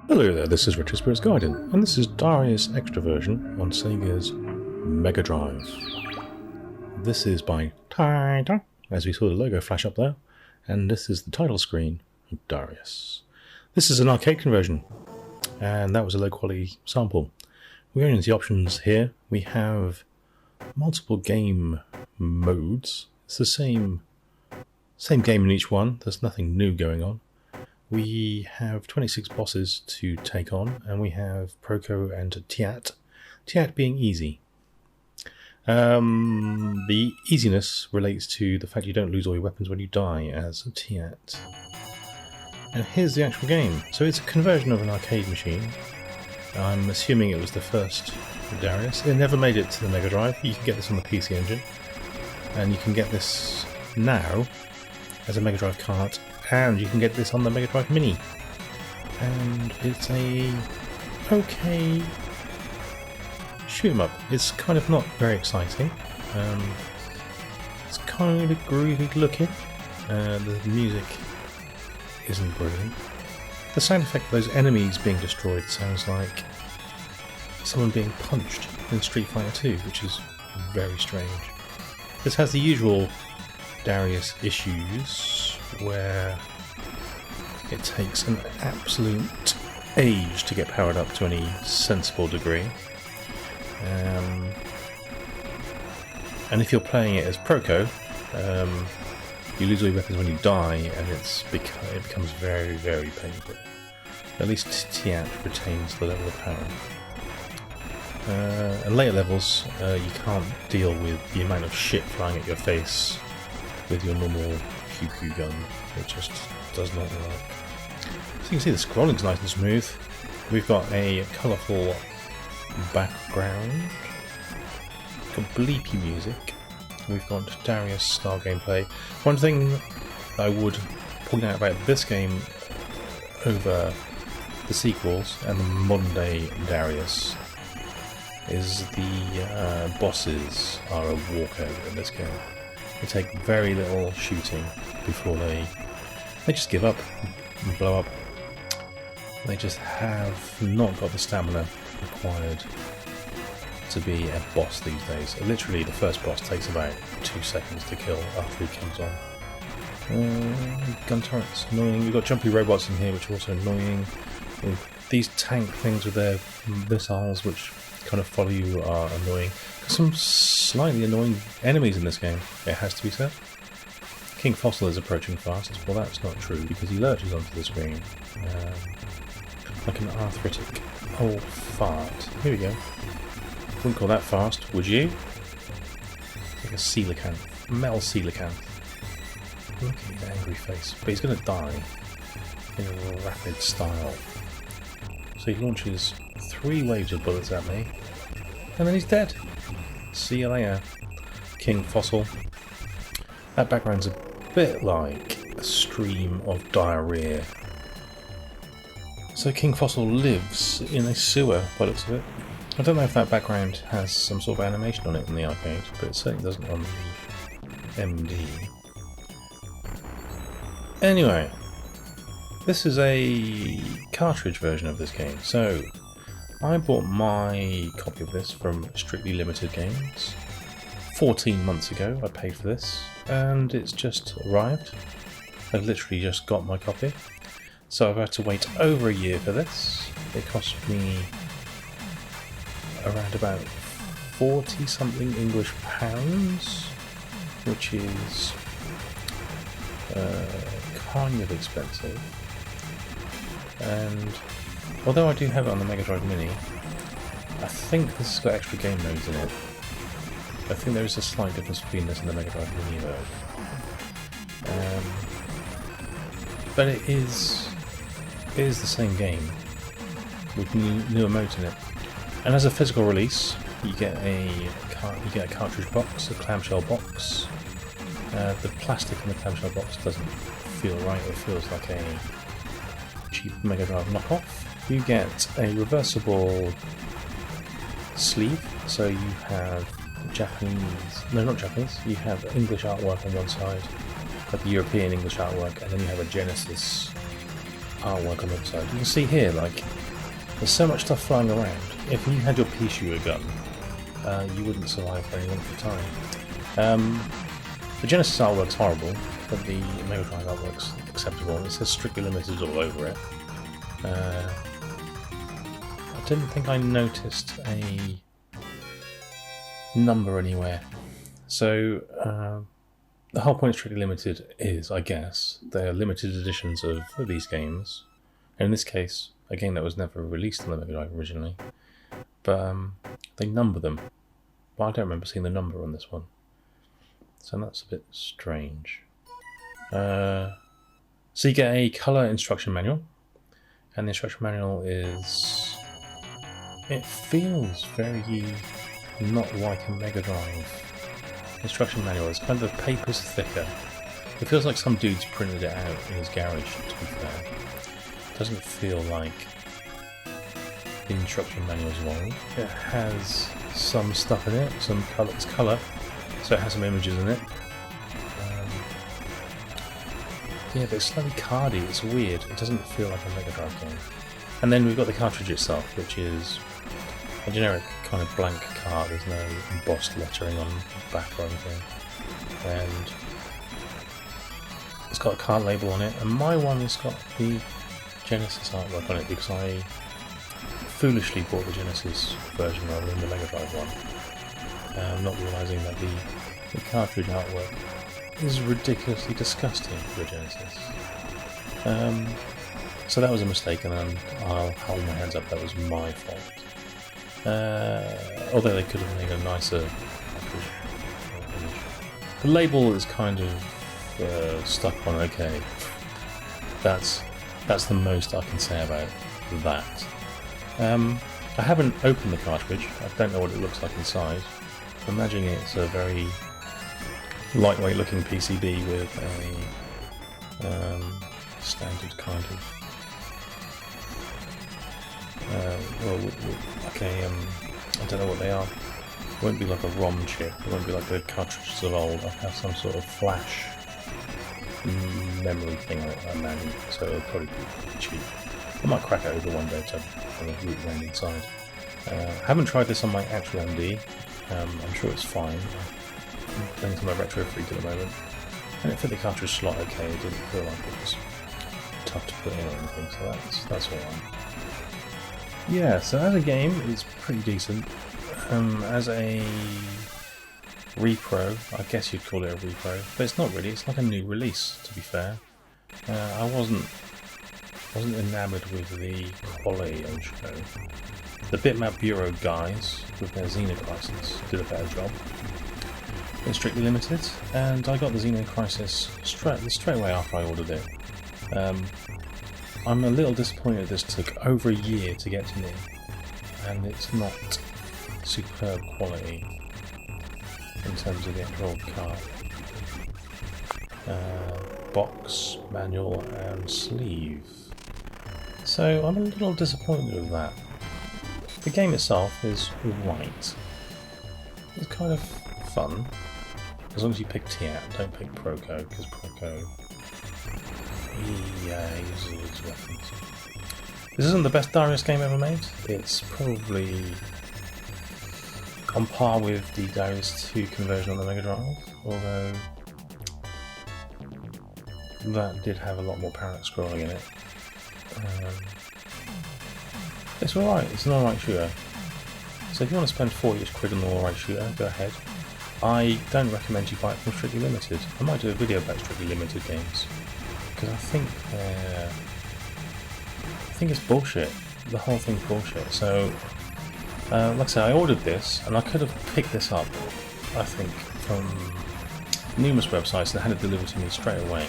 Hello there, this is Richard Spirit's Guardian, and this is Darius Extra version on Sega's Megadrive. This is by Taito, as we saw the logo flash up there, and this is the title screen of Darius. This is an arcade conversion, and that was a low quality sample. We go into the options here. We have multiple game modes. It's the same game in each one. There's nothing new going on. We have 26 bosses to take on, and we have Proco and Tiat. Tiat being easy. The easiness relates to the fact you don't lose all your weapons when you die as a Tiat. And here's the actual game. So it's a conversion of an arcade machine. I'm assuming it was the first Darius. It never made it to the Mega Drive. You can get this on the PC Engine. And you can get this now as a Mega Drive cart. And you can get this on the Mega Drive Mini. And it's a okay shoot 'em up. It's kind of not very exciting. It's kind of groovy looking. The music isn't brilliant. The sound effect of those enemies being destroyed sounds like someone being punched in Street Fighter 2, which is very strange. This has the usual Darius issues, where it takes an absolute age to get powered up to any sensible degree. And if you're playing it as Proco, you lose all your weapons when you die, and it becomes very, very painful. At least Tiat retains the level of power. And later levels, you can't deal with the amount of shit flying at your face with your normal pew-pew gun. It just does not work. So you can see the scrolling's nice and smooth. We've got a colourful background. We've got bleepy music. We've got Darius style gameplay. One thing I would point out about this game over the sequels and the modern day Darius is the bosses are a walkover in this game. They take very little shooting before they just give up and blow up. They just have not got the stamina required to be a boss these days. Literally, the first boss takes about 2 seconds to kill after he comes on. Gun turrets, annoying. We've got jumpy robots in here, which are also annoying. These tank things with their missiles, which kind of follow you, are annoying. Some slightly annoying enemies in this game, it has to be said. King Fossil is approaching fast. Well, that's not true, because he lurches onto the screen like an arthritic old fart. Here we go. Wouldn't call that fast, would you? Like a coelacanth, metal coelacanth. Look at his angry face. But he's going to die in a rapid style. So he launches 3 waves of bullets at me, and then he's dead. See you later, King Fossil. That background's a bit like a stream of diarrhea. So King Fossil lives in a sewer, by the looks of it. I don't know if that background has some sort of animation on it in the arcade, but it certainly doesn't on the MD. Anyway, this is a cartridge version of this game. So I bought my copy of this from Strictly Limited Games 14 months ago. I paid for this, and it's just arrived. I've literally just got my copy, so I've had to wait over a year for this. It cost me around about 40 something English pounds, which is kind of expensive. And although I do have it on the Mega Drive Mini, I think this has got extra game modes in it. I think there is a slight difference between this and the Mega Drive Mini mode. But it is the same game with newer modes in it. And as a physical release, you get a cartridge box, a clamshell box. The plastic in the clamshell box doesn't feel right. It feels like a cheap Mega Drive knockoff. You get a reversible sleeve, so you have you have English artwork on one side, like the European English artwork, and then you have a Genesis artwork on the side. You can see here, like, there's so much stuff flying around. If you had your pea shooter gun, you wouldn't survive for any length of time. The Genesis artwork's horrible, but the Megadrive artwork's acceptable. It says strictly limited all over it. I didn't think I noticed a number anywhere. So, the whole point of strictly limited is, I guess, they're limited editions of these games. And in this case, a game that was never released on the Mega Drive originally. But they number them. But I don't remember seeing the number on this one. So that's a bit strange. So you get a colour instruction manual. And the instruction manual is... it feels very not like a Mega Drive instruction manual. It's kind of, the paper's thicker. It feels like some dude's printed it out in his garage, to be fair. It doesn't feel like the instruction manual's long. It has some stuff in it, some colour. It's colour, so it has some images in it. Yeah, but it's slightly cardy. It's weird. It doesn't feel like a Mega Drive game. And then we've got the cartridge itself, which is a generic kind of blank card. There's no embossed lettering on the back or anything. And it's got a card label on it. And my one has got the Genesis artwork on it because I foolishly bought the Genesis version rather than the Mega Drive one. Not realising that the cartridge artwork is ridiculously disgusting for the Genesis. So that was a mistake, and I'll hold my hands up, that was my fault. Although they could have made a nicer package. The label is kind of stuck on. Okay, that's the most I can say about that. I haven't opened the cartridge. I don't know what it looks like inside. I'm imagining it's a very lightweight looking PCB with a standard kind of I don't know what they are. It won't be like a ROM chip, it won't be like the cartridges of old. I'll have some sort of flash memory thing, I imagine, so it'll probably be cheap. I might crack it over one day to have a root around inside. I haven't tried this on my actual MD. I'm sure it's fine. I'm playing to my Retro Freak at the moment, and it fit the cartridge slot okay. It didn't feel like it was tough to put in or anything, so that's alright. Yeah, so as a game, it's pretty decent. As a repro, I guess you'd call it a repro, but it's not really. It's like a new release, to be fair. I wasn't enamoured with the quality on show. The Bitmap Bureau guys, with their Xenocrisis, did a better job. It's strictly limited, and I got the Xenocrisis straight away after I ordered it. I'm a little disappointed this took over a year to get to me, and it's not superb quality in terms of the actual card. Box, manual, and sleeve. So I'm a little disappointed with that. The game itself is right. It's kind of fun, as long as you pick TAT, don't pick Proco, because Proco... yeah, he uses weapons. This isn't the best Darius game ever made. It's probably on par with the Darius 2 conversion on the Mega Drive, although that did have a lot more parallel scrolling in it. It's alright, it's an alright shooter. So if you want to spend 40-ish quid on an alright shooter, go ahead. I don't recommend you buy it from Strictly Limited. I might do a video about Strictly Limited games, because I think it's bullshit. The whole thing's bullshit. So, like I said, I ordered this, and I could have picked this up, I think, from numerous websites that had it delivered to me straight away.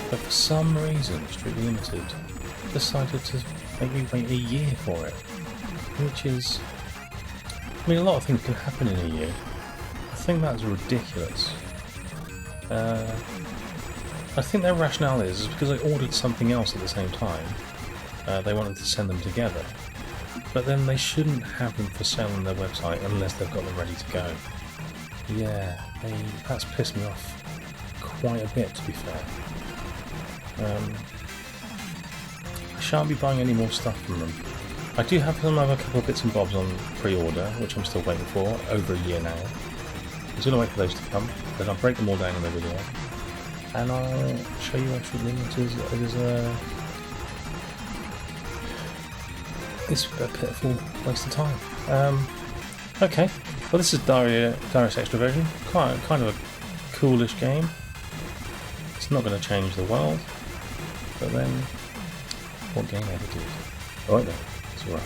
But for some reason, Strictly Limited decided to make me wait a year for it, which is... I mean, a lot of things can happen in a year. I think that's ridiculous. I think their rationale is because I ordered something else at the same time. They wanted to send them together. But then they shouldn't have them for sale on their website unless they've got them ready to go. Yeah, that's pissed me off quite a bit, to be fair. shan't be buying any more stuff from them. I do have another couple of bits and bobs on pre-order, which I'm still waiting for, over a year now. I'm just going to wait for those to come, but I'll break them all down in the video. And I'll show you actually it's a pitiful waste of time. Okay, well this is Darius Extra version, kind of a coolish game. It's not going to change the world, but then what game ever did? Alright then, it's alright.